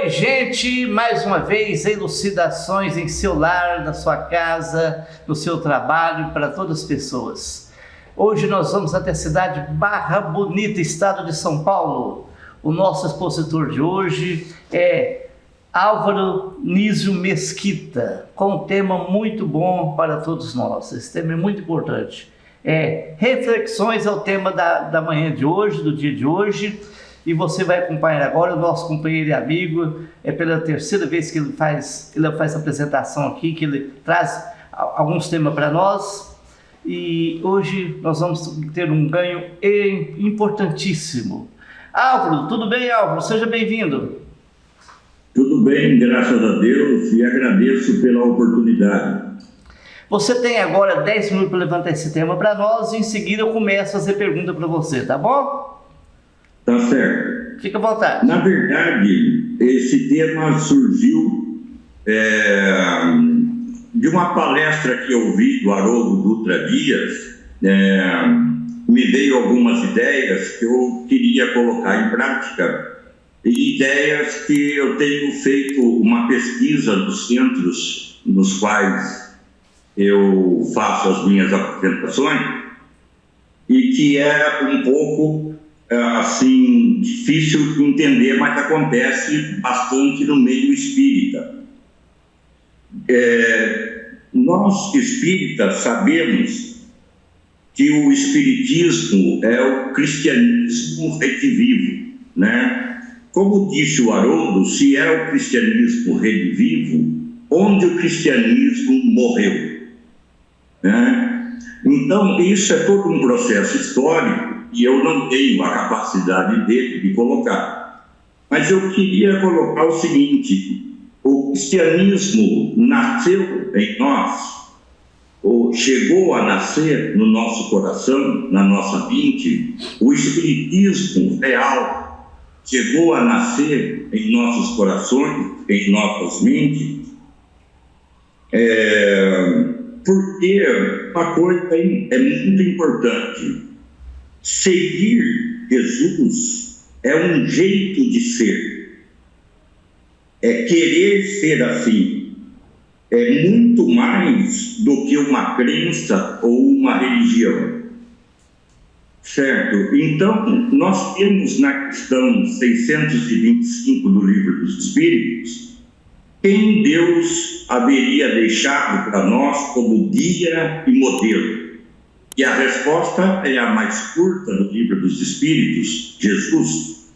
Oi, gente, mais uma vez, elucidações em seu lar, na sua casa, no seu trabalho, para todas as pessoas. Hoje nós vamos até a cidade de Barra Bonita, estado de São Paulo. O nosso expositor de hoje é Álvaro Nísio Mesquita, com um tema muito bom para todos nós. Esse tema é muito importante. Reflexões é o tema da manhã de hoje, do dia de hoje. E você vai acompanhar agora o nosso companheiro e amigo. É pela terceira vez que ele faz a apresentação aqui, que ele traz alguns temas para nós. E hoje nós vamos ter um ganho importantíssimo. Álvaro, tudo bem, Álvaro? Seja bem-vindo. Tudo bem, graças a Deus, e agradeço pela oportunidade. Você tem agora 10 minutos para levantar esse tema para nós e em seguida eu começo a fazer pergunta para você, tá bom? Tá certo. Fica à vontade. Na verdade, esse tema surgiu de uma palestra que eu vi do Haroldo Dutra Dias. Me veio algumas ideias que eu queria colocar em prática, e ideias que eu tenho feito uma pesquisa dos centros nos quais eu faço as minhas apresentações, e que é um pouco assim, difícil de entender, mas acontece bastante no meio espírita. Nós espíritas sabemos que o espiritismo é o cristianismo redivivo, né? Como disse o Haroldo, se é o cristianismo redivivo, onde o cristianismo morreu, né? Então, isso é todo um processo histórico e eu não tenho a capacidade dele de colocar. Mas eu queria colocar o seguinte: o cristianismo nasceu em nós, ou chegou a nascer no nosso coração, na nossa mente. O espiritismo real chegou a nascer em nossos corações, em nossas mentes, porque uma coisa é muito importante. Seguir Jesus é um jeito de ser, é querer ser assim, é muito mais do que uma crença ou uma religião, certo? Então, nós temos na questão 625 do Livro dos Espíritos, quem Deus haveria deixado para nós como guia e modelo. E a resposta é a mais curta do Livro dos Espíritos: Jesus.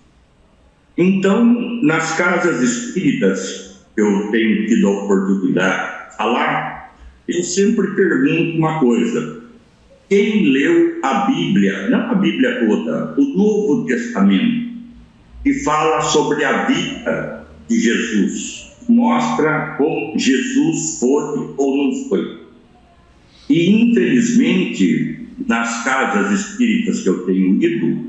Então, nas casas espíritas que eu tenho tido a oportunidade de falar, eu sempre pergunto uma coisa: quem leu a Bíblia, não a Bíblia toda, o Novo Testamento, que fala sobre a vida de Jesus, mostra como Jesus foi ou não foi? E, infelizmente, nas casas espíritas que eu tenho ido,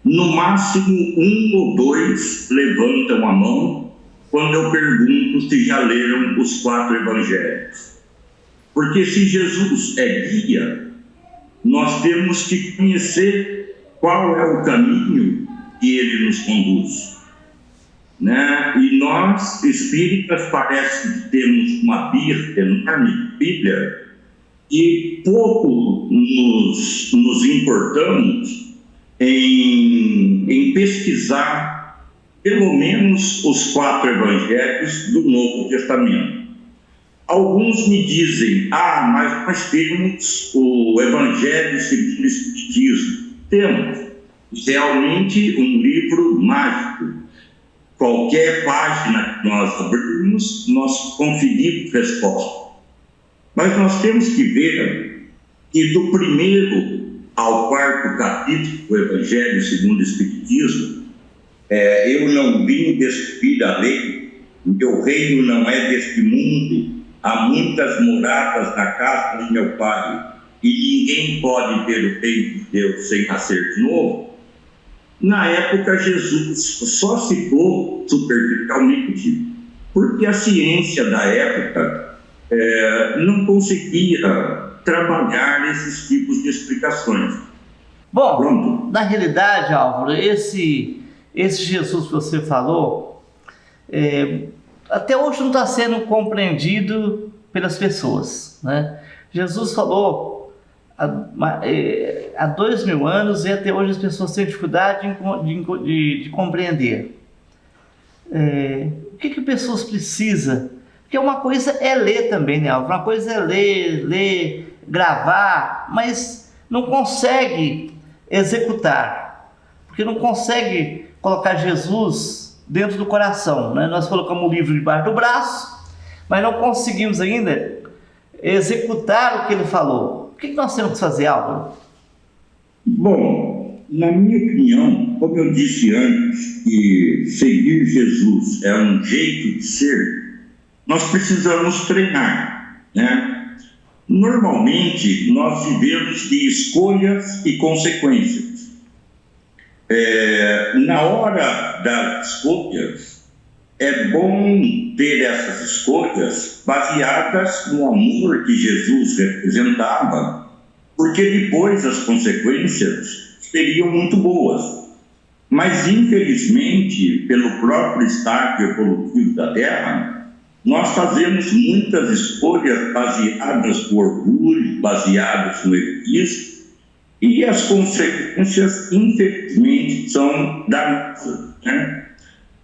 no máximo 1 ou 2 levantam a mão quando eu pergunto se já leram os 4 evangelhos. Porque se Jesus é guia, nós temos que conhecer qual é o caminho que ele nos conduz, né? E nós, espíritas, parece que temos uma birra enorme de Bíblia, e pouco nos importamos em pesquisar pelo menos os 4 evangelhos do Novo Testamento. Alguns me dizem: mas nós temos o Evangelho segundo o Espiritismo. Temos realmente um livro mágico. Qualquer página que nós abrirmos, nós conseguimos resposta. Mas nós temos que ver que do 1º ao 4º capítulo do Evangelho segundo o Espiritismo, eu não vim destruir a lei, meu reino não é deste mundo, há muitas moradas na casa de meu Pai, e ninguém pode ter o reino de Deus sem nascer de novo. Na época, Jesus só citou superficialmente, porque a ciência da época não conseguia trabalhar esses tipos de explicações. Bom, Pronto. Na realidade, Álvaro, esse Jesus que você falou, até hoje não está sendo compreendido pelas pessoas, né? Jesus falou há 2000 anos e até hoje as pessoas têm dificuldade de compreender. O que pessoas precisam? Porque uma coisa é ler também, né? Uma coisa é ler, gravar, mas não consegue executar, porque não consegue colocar Jesus dentro do coração, né? Nós colocamos o livro debaixo do braço, mas não conseguimos ainda executar o que ele falou. O que nós temos que fazer, Álvaro? Bom, na minha opinião, como eu disse antes, que seguir Jesus é um jeito de ser, nós precisamos treinar, né? Normalmente, nós vivemos de escolhas e consequências. Na hora das escolhas, é bom ter essas escolhas baseadas no amor que Jesus representava, porque depois as consequências seriam muito boas. Mas, infelizmente, pelo próprio estágio evolutivo da Terra, nós fazemos muitas escolhas baseadas no orgulho, baseadas no egoísmo, e as consequências, infelizmente, são danosas, né?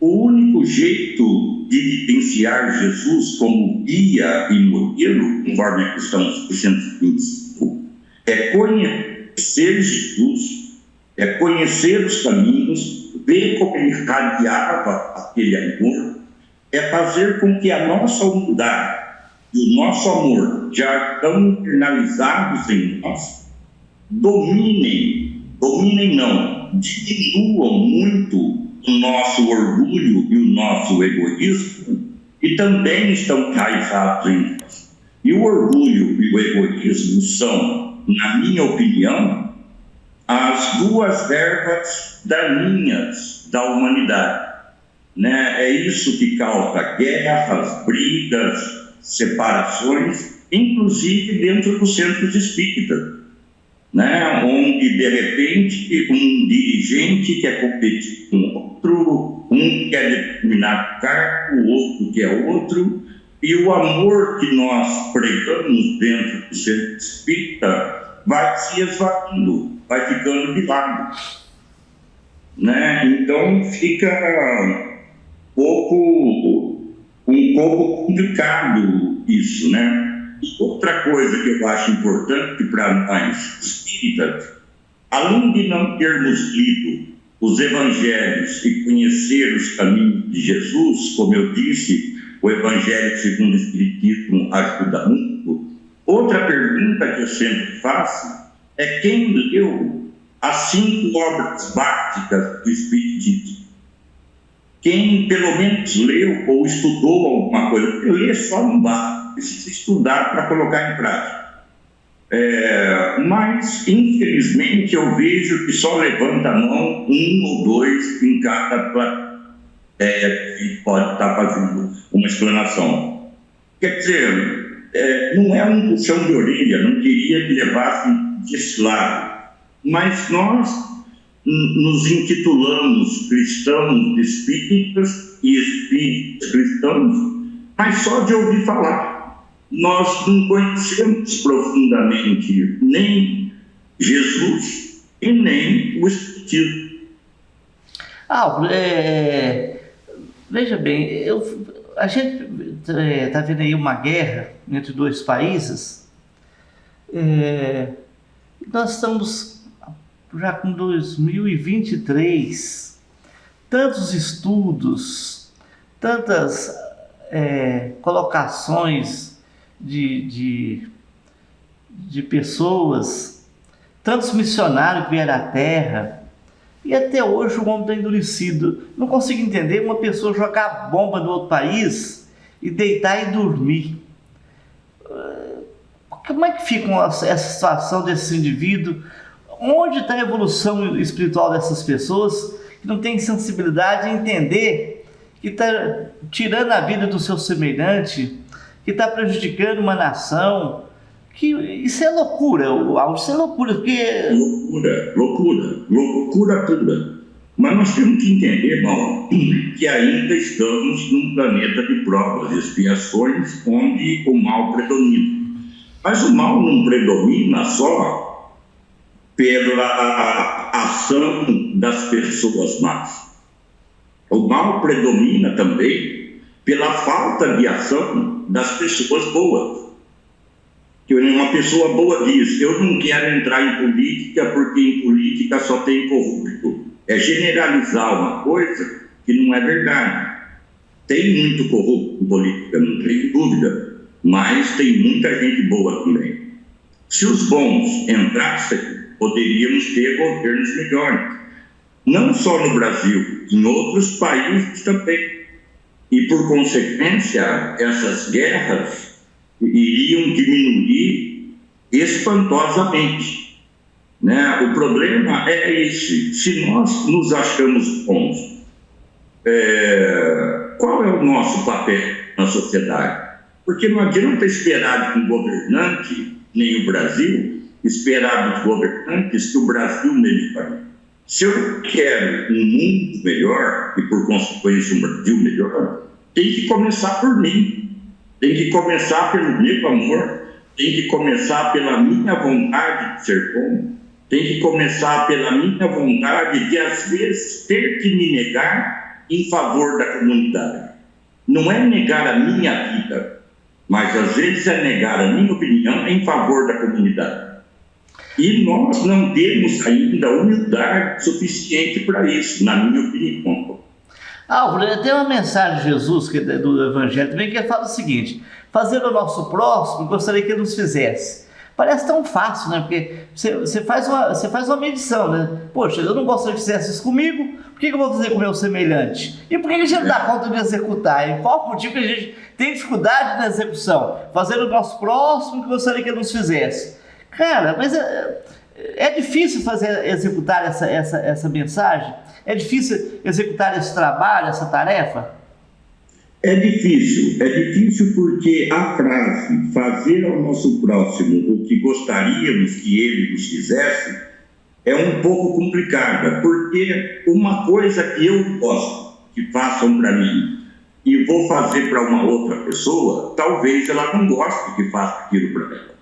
O único jeito de vivenciar Jesus como guia e modelo, conforme a questão 625, é conhecer Jesus, é conhecer os caminhos, ver como ele radiava aquele amor, é fazer com que a nossa humildade e o nosso amor, já tão internalizados em nós, diminuam muito o nosso orgulho e o nosso egoísmo, que também estão enraizados em nós. E o orgulho e o egoísmo são, na minha opinião, as duas ervas daninhas da humanidade, né? É isso que causa guerras, brigas, separações, inclusive dentro dos centros espíritas, né? Onde, de repente, um dirigente quer competir com outro, um quer determinar cargo, o outro quer outro, e o amor que nós pregamos dentro do centro espírita vai se esvaindo, vai ficando de lado, né? Então fica um pouco complicado isso, né? E outra coisa que eu acho importante para nós espíritas, além de não termos lido os evangelhos e conhecer os caminhos de Jesus, como eu disse, o Evangelho segundo o Espiritismo ajuda muito. Outra pergunta que eu sempre faço é quem leu as 5 obras básicas do Espiritismo? Quem pelo menos leu ou estudou alguma coisa, porque ler só não basta, precisa estudar para colocar em prática. Mas, infelizmente, eu vejo que só levanta a mão 1 ou 2 em cada que pode estar fazendo uma explanação. Quer dizer, não é um puxão de orelha, não queria que levassem desse lado, mas nós nos intitulamos cristãos espíritas e espíritas cristãos, mas só de ouvir falar. Nós não conhecemos profundamente nem Jesus e nem o Espiritismo. Veja bem, a gente está vendo aí uma guerra entre 2 países. Nós estamos já com 2023, tantos estudos, tantas colocações de pessoas, tantos missionários que vieram à Terra, e até hoje o homem está endurecido. Não consigo entender uma pessoa jogar bomba no outro país e deitar e dormir. Como é que fica essa situação desses indivíduos? Onde está a evolução espiritual dessas pessoas que não têm sensibilidade de entender que está tirando a vida do seu semelhante, que está prejudicando uma nação? Isso é loucura, isso é loucura, porque... Loucura pura. Mas nós temos que entender, Mauro, que ainda estamos num planeta de provas e expiações onde o mal predomina. Mas o mal não predomina só pela ação das pessoas más. O mal predomina também pela falta de ação das pessoas boas. Que uma pessoa boa diz: eu não quero entrar em política porque em política só tem corrupto. É generalizar uma coisa que não é verdade. Tem muito corrupto em política, não tem dúvida, mas tem muita gente boa também. Se os bons entrassem, poderíamos ter governos melhores. Não só no Brasil, em outros países também. E, por consequência, essas guerras iriam diminuir espantosamente. Né? O problema é esse: se nós nos achamos bons, qual é o nosso papel na sociedade? Porque não adianta esperar de um governante, nem o Brasil, esperar dos governantes que o Brasil melhore. Se eu quero um mundo melhor, e por consequência um Brasil melhor, tem que começar por mim, tem que começar pelo meu amor, tem que começar pela minha vontade de ser bom, tem que começar pela minha vontade de, às vezes, ter que me negar em favor da comunidade. Não é negar a minha vida, mas às vezes é negar a minha opinião em favor da comunidade. E nós não temos ainda humildade suficiente para isso, na minha opinião. Álvaro, tem uma mensagem de Jesus do Evangelho também que fala o seguinte: fazer o nosso próximo, gostaria que ele nos fizesse. Parece tão fácil, né? Porque você faz uma medição, né? Poxa, eu não gostaria que fizesse isso comigo, por que eu vou fazer com o meu semelhante? E por que a gente não dá conta de executar? E qual o motivo que a gente tem dificuldade na execução? Fazer o nosso próximo que gostaria que ele nos fizesse. Cara, mas é difícil executar essa mensagem? É difícil executar esse trabalho, essa tarefa? É difícil porque a frase fazer ao nosso próximo o que gostaríamos que ele nos fizesse é um pouco complicada, porque uma coisa que eu gosto que façam para mim e vou fazer para uma outra pessoa, talvez ela não goste que faça aquilo para ela.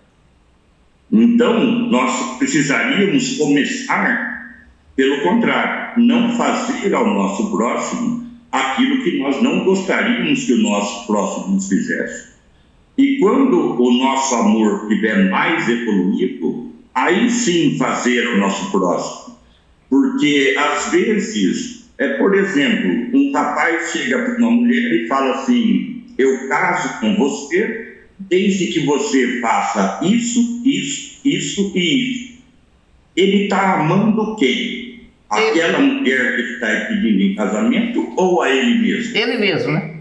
Então, nós precisaríamos começar pelo contrário, não fazer ao nosso próximo aquilo que nós não gostaríamos que o nosso próximo nos fizesse. E quando o nosso amor estiver mais evoluído, aí sim fazer ao nosso próximo. Porque, às vezes, por exemplo, um rapaz chega para uma mulher e fala assim: eu caso com você desde que você faça isso, isso, isso e isso. Ele está amando quem? Aquela mulher que está pedindo em casamento ou a ele mesmo? Ele mesmo, né?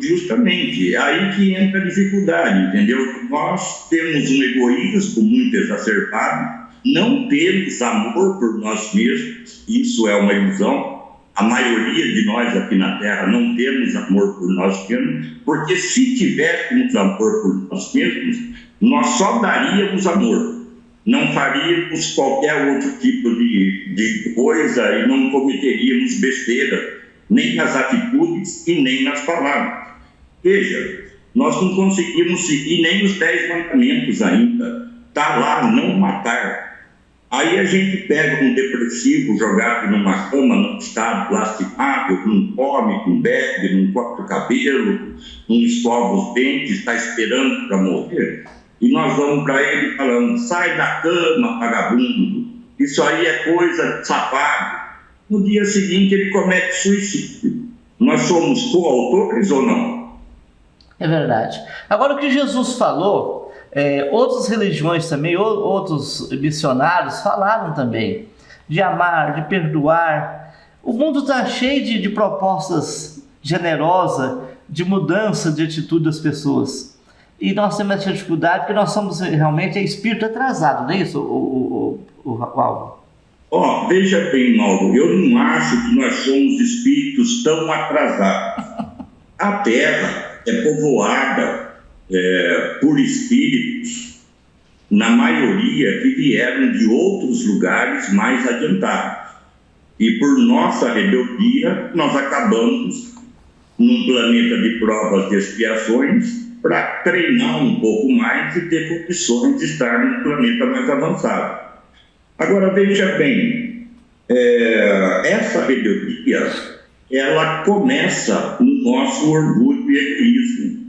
Justamente, é aí que entra a dificuldade, entendeu? Nós temos um egoísmo muito exacerbado, não temos amor por nós mesmos, isso é uma ilusão. A maioria de nós aqui na Terra não temos amor por nós mesmos, porque se tivéssemos amor por nós mesmos, nós só daríamos amor. Não faríamos qualquer outro tipo de coisa e não cometeríamos besteira, nem nas atitudes e nem nas palavras. Veja, nós não conseguimos seguir nem os 10 mandamentos ainda. Está lá, não matar. Aí a gente pega um depressivo jogado numa cama, num estado lastimado, não come, não bebe, não corta o cabelo, não escova os dentes, está esperando para morrer. E nós vamos para ele falando: sai da cama, vagabundo, isso aí é coisa de safado. No dia seguinte ele comete suicídio. Nós somos coautores ou não? É verdade. Agora, o que Jesus falou, outras religiões também, outros missionários falaram também de amar, de perdoar. O mundo está cheio de propostas generosas, de mudança de atitude das pessoas. E nós temos essa dificuldade porque nós somos realmente espírito atrasado, não é isso, Álvaro? Veja bem, Mauro, eu não acho que nós somos espíritos tão atrasados. A Terra é povoada por espíritos, na maioria que vieram de outros lugares mais adiantados. E por nossa rebeldia, nós acabamos num planeta de provas e expiações para treinar um pouco mais e ter condições de estar num planeta mais avançado. Agora, veja bem, essa rebeldia, ela começa no nosso orgulho e egoísmo.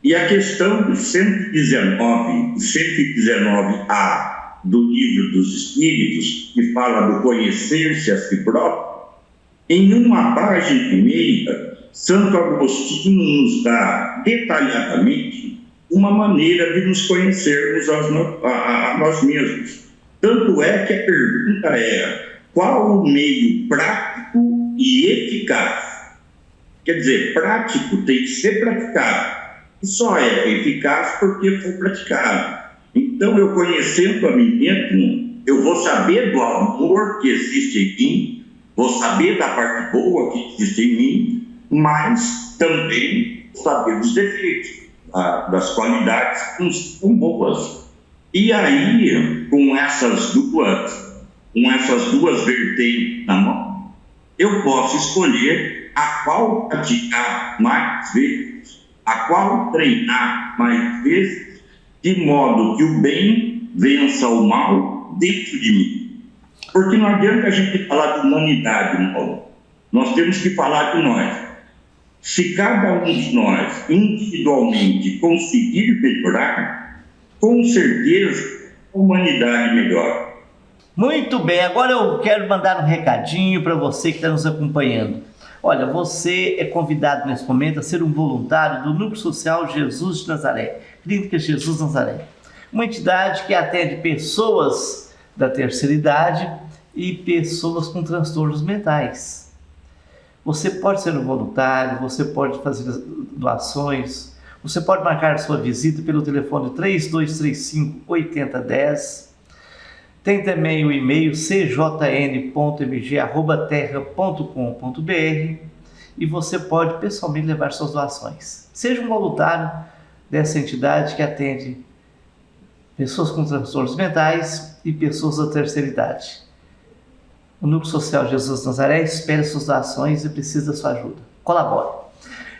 E a questão do 119A do Livro dos Espíritos, que fala do conhecer-se a si próprio, em uma página e meia, Santo Agostinho nos dá detalhadamente uma maneira de nos conhecermos a nós mesmos. Tanto é que a pergunta era: qual o meio prático e eficaz? Quer dizer, prático tem que ser praticado. E só é eficaz porque foi praticado. Então, eu conhecendo a mim mesmo, eu vou saber do amor que existe em mim, vou saber da parte boa que existe em mim, mas também saber dos defeitos, das qualidades que não são boas. E aí, com essas duas vertentes na mão, eu posso escolher a qual praticar mais vezes, a qual treinar mais vezes, de modo que o bem vença o mal dentro de mim. Porque não adianta a gente falar de humanidade, não. Nós temos que falar de nós. Se cada um de nós, individualmente, conseguir melhorar, com certeza a humanidade melhora. Muito bem, agora eu quero mandar um recadinho para você que está nos acompanhando. Olha, você é convidado nesse momento a ser um voluntário do Núcleo Social Jesus de Nazaré, Clínica Jesus Nazaré. Uma entidade que atende pessoas da terceira idade e pessoas com transtornos mentais. Você pode ser um voluntário, você pode fazer doações, você pode marcar sua visita pelo telefone 3235-8010. Tem também o e-mail cjn.mg@terra.com.br e você pode pessoalmente levar suas doações. Seja um voluntário dessa entidade que atende pessoas com transtornos mentais e pessoas da terceira idade. O Núcleo Social Jesus Nazaré espera suas doações e precisa da sua ajuda. Colabore.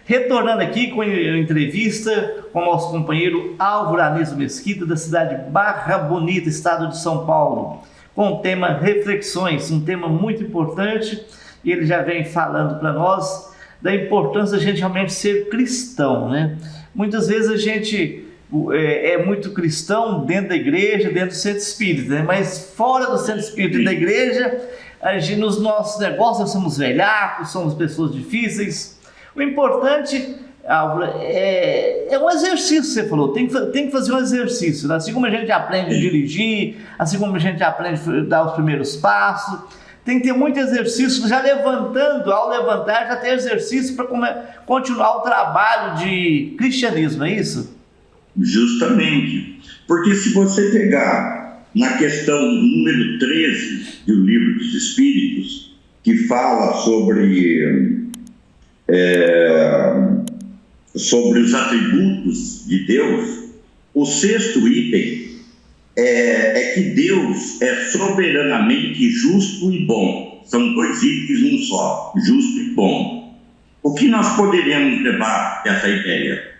Retornando aqui com a entrevista com o nosso companheiro Álvaro Anísio Mesquita, da cidade de Barra Bonita, estado de São Paulo, com o tema Reflexões, um tema muito importante, e ele já vem falando para nós da importância da gente realmente ser cristão, né? Muitas vezes a gente é muito cristão dentro da igreja, dentro do centro espírita, né? Mas fora do centro espírita e da igreja, a gente, nos nossos negócios, nós somos velhacos, somos pessoas difíceis. O importante, Álvaro, é um exercício, você falou, tem que fazer um exercício, né? Assim como a gente aprende a dirigir, assim como a gente aprende a dar os primeiros passos, tem que ter muito exercício, já levantando, ao levantar, já tem exercício para continuar o trabalho de cristianismo, é isso? Justamente, porque se você pegar na questão número 13 do Livro dos Espíritos, que fala sobre os atributos de Deus, o sexto item é que Deus é soberanamente justo e bom. São dois itens num só, justo e bom. O que nós poderemos levar dessa ideia?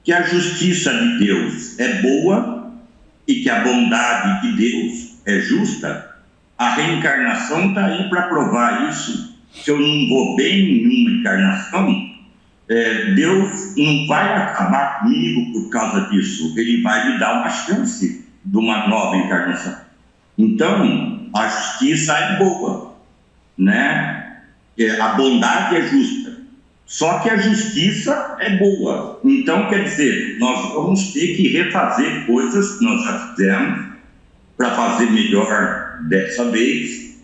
Que a justiça de Deus é boa e que a bondade de Deus é justa. A reencarnação está aí para provar isso. Se eu não vou bem em uma encarnação, Deus não vai acabar comigo por causa disso. Ele vai me dar uma chance de uma nova encarnação. Então, a justiça é boa, né? A bondade é justa. Só que a justiça é boa. Então, quer dizer, nós vamos ter que refazer coisas que nós já fizemos para fazer melhor dessa vez.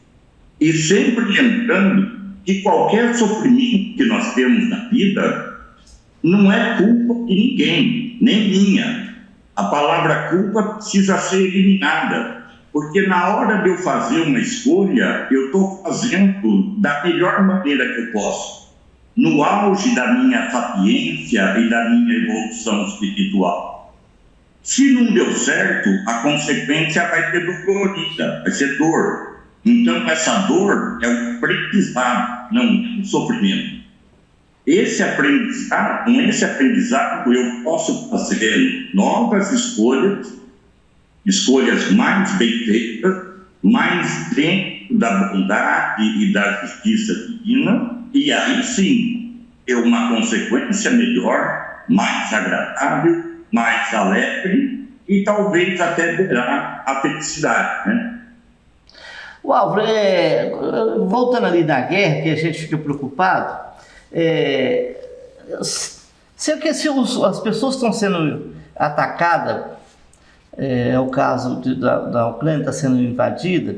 E sempre lembrando que qualquer sofrimento que nós temos na vida não é culpa de ninguém, nem minha. A palavra culpa precisa ser eliminada, porque na hora de eu fazer uma escolha, eu estou fazendo da melhor maneira que eu posso, no auge da minha sapiência e da minha evolução espiritual. Se não deu certo, a consequência vai ser dolorida, vai ser dor. Então, essa dor é um aprendizado, não um sofrimento. Com esse aprendizado, eu posso fazer novas escolhas mais bem feitas, mais dentro da bondade e da justiça divina, e aí sim, ter uma consequência melhor, mais agradável, mais alegre, e talvez até verá a felicidade, né? O Álvaro, voltando ali na guerra, que a gente fica preocupado, se as pessoas estão sendo atacadas, é o caso da Ucrânia está sendo invadida,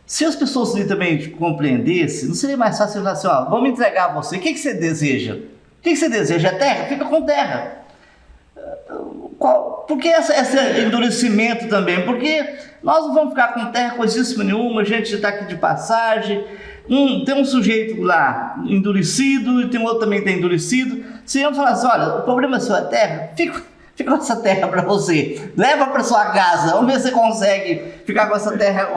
se as pessoas ali também compreendessem, não seria mais fácil falar assim, ó, vamos entregar a você, o que você deseja? O que você deseja? É terra? Fica com terra. Por que esse endurecimento também? Porque nós não vamos ficar com terra coisíssima nenhuma, a gente está aqui de passagem, tem um sujeito lá endurecido e tem outro também que está endurecido. Se eu falar assim, olha, o problema é sua terra, fica com essa terra para você, leva para sua casa, vamos ver se você consegue ficar com essa terra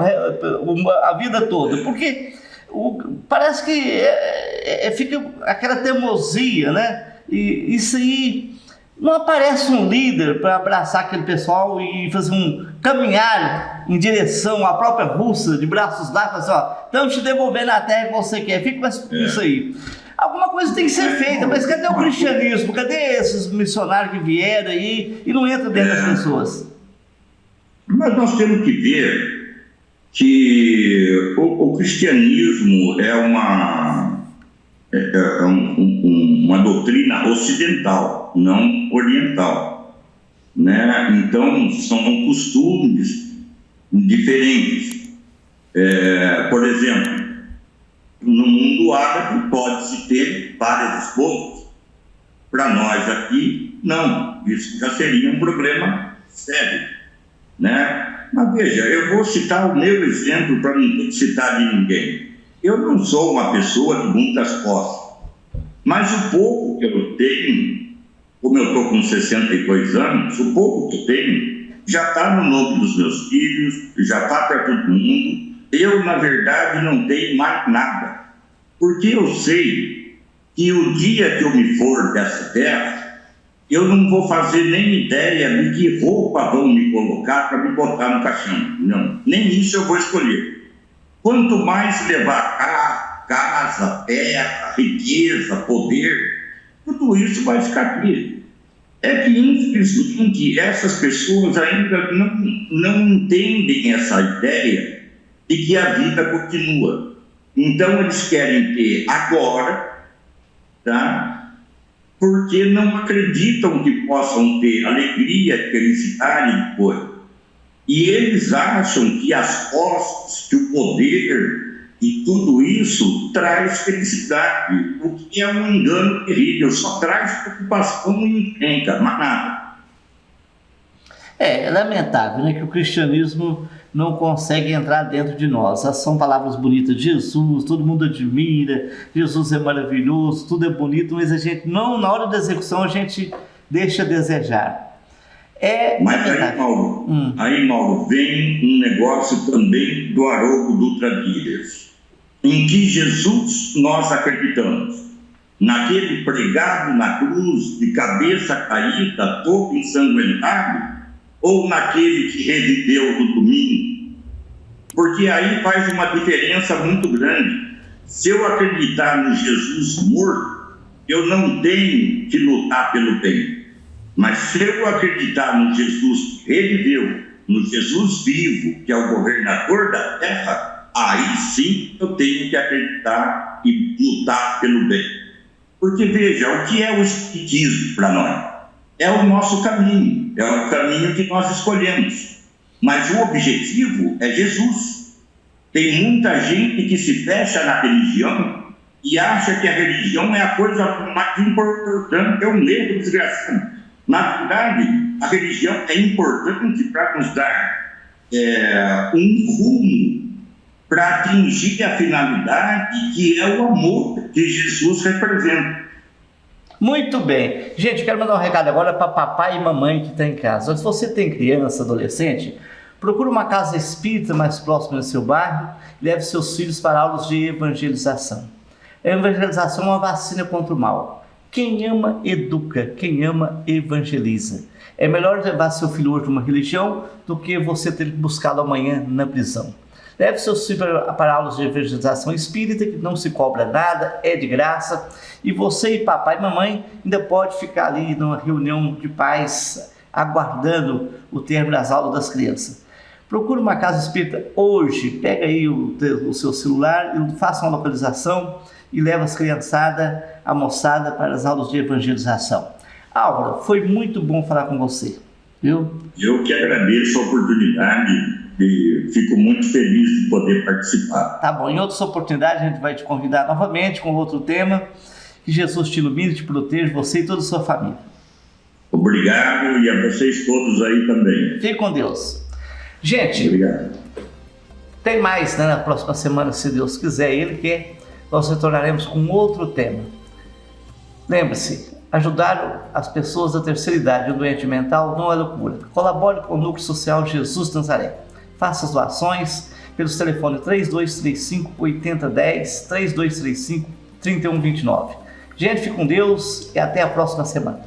a vida toda, porque parece que fica aquela teimosia, né? E isso aí, não aparece um líder para abraçar aquele pessoal e fazer caminhar em direção à própria Rússia, de braços dados, assim, ó, estamos te devolvendo a terra que você quer, fica com isso aí. Alguma coisa tem que ser feita, mas cadê o cristianismo? Cadê esses missionários que vieram aí e não entram dentro das pessoas? Mas nós temos que ver que o cristianismo é uma doutrina ocidental, não oriental, né? Então, são costumes diferentes. Por exemplo, no mundo árabe pode-se ter várias esposas. Para nós aqui, não. Isso já seria um problema sério, né? Mas veja, eu vou citar o meu exemplo para não citar de ninguém. Eu não sou uma pessoa de muitas posses, mas o pouco que eu tenho, como eu estou com 62 anos, o pouco que eu tenho já está no nome dos meus filhos, já está para todo mundo. Eu, na verdade, não tenho mais nada, porque eu sei que o dia que eu me for dessa terra, eu não vou fazer nem ideia de que roupa vão me colocar para me botar no caixão. Não, nem isso eu vou escolher. Quanto mais levar carro, casa, terra, riqueza, poder, tudo isso vai ficar aqui. É que, infelizmente, essas pessoas ainda não entendem essa ideia de que a vida continua. Então, eles querem ter agora, tá? Porque não acreditam que possam ter alegria, felicidade depois. E eles acham que as posses, que o poder e tudo isso traz felicidade, o que é um engano terrível, só traz preocupação e encrenca, mas nada. É lamentável, né, que o cristianismo não consegue entrar dentro de nós. São palavras bonitas de Jesus, todo mundo admira, Jesus é maravilhoso, tudo é bonito, mas a gente não, na hora da execução, a gente deixa a desejar. Mas aí, Mauro, vem um negócio também do Haroldo Dutra Pires, em que Jesus nós acreditamos, naquele pregado na cruz, de cabeça caída, todo ensanguentado, ou naquele que reviveu no domingo? Porque aí faz uma diferença muito grande. Se eu acreditar no Jesus morto, eu não tenho que lutar pelo bem. Mas se eu acreditar no Jesus que reviveu, no Jesus vivo, que é o governador da terra, aí sim eu tenho que acreditar e lutar pelo bem. Porque veja, o que é o espiritismo para nós? É o nosso caminho, é o caminho que nós escolhemos. Mas o objetivo é Jesus. Tem muita gente que se fecha na religião e acha que a religião é a coisa mais importante, é um erro desgraçado. Na verdade, a religião é importante para nos dar um rumo para atingir a finalidade que é o amor que Jesus representa. Muito bem. Gente, quero mandar um recado agora para papai e mamãe que está em casa. Se você tem criança, adolescente, Procure uma casa espírita mais próxima do seu bairro e leve seus filhos para aulas de evangelização. A evangelização é uma vacina contra o mal. Quem ama, educa. Quem ama, evangeliza. É melhor levar seu filho hoje a uma religião do que você ter que buscá-lo amanhã na prisão. Leve seus filhos para aulas de evangelização espírita, que não se cobra nada, é de graça. E você e papai e mamãe ainda pode ficar ali numa reunião de pais, aguardando o término das aulas das crianças. Procure uma casa espírita hoje, pega aí o seu celular e faça uma localização e leva as criançadas, a moçada, para as aulas de evangelização. Álvaro, foi muito bom falar com você, viu? Eu que agradeço a oportunidade e fico muito feliz de poder participar. Tá bom, em outras oportunidades a gente vai te convidar novamente com outro tema. Que Jesus te ilumine, te proteja, você e toda a sua família. Obrigado e a vocês todos aí também. Fique com Deus. Gente, obrigado. Tem mais, né, na próxima semana, se Deus quiser, Ele quer, nós retornaremos com outro tema. Lembre-se, ajudar as pessoas da terceira idade e o doente mental não é loucura. Colabore com o Núcleo Social Jesus Nazaré. Faça as doações pelos telefones 3235-8010, 3235-3129. Gente, fique com Deus e até a próxima semana.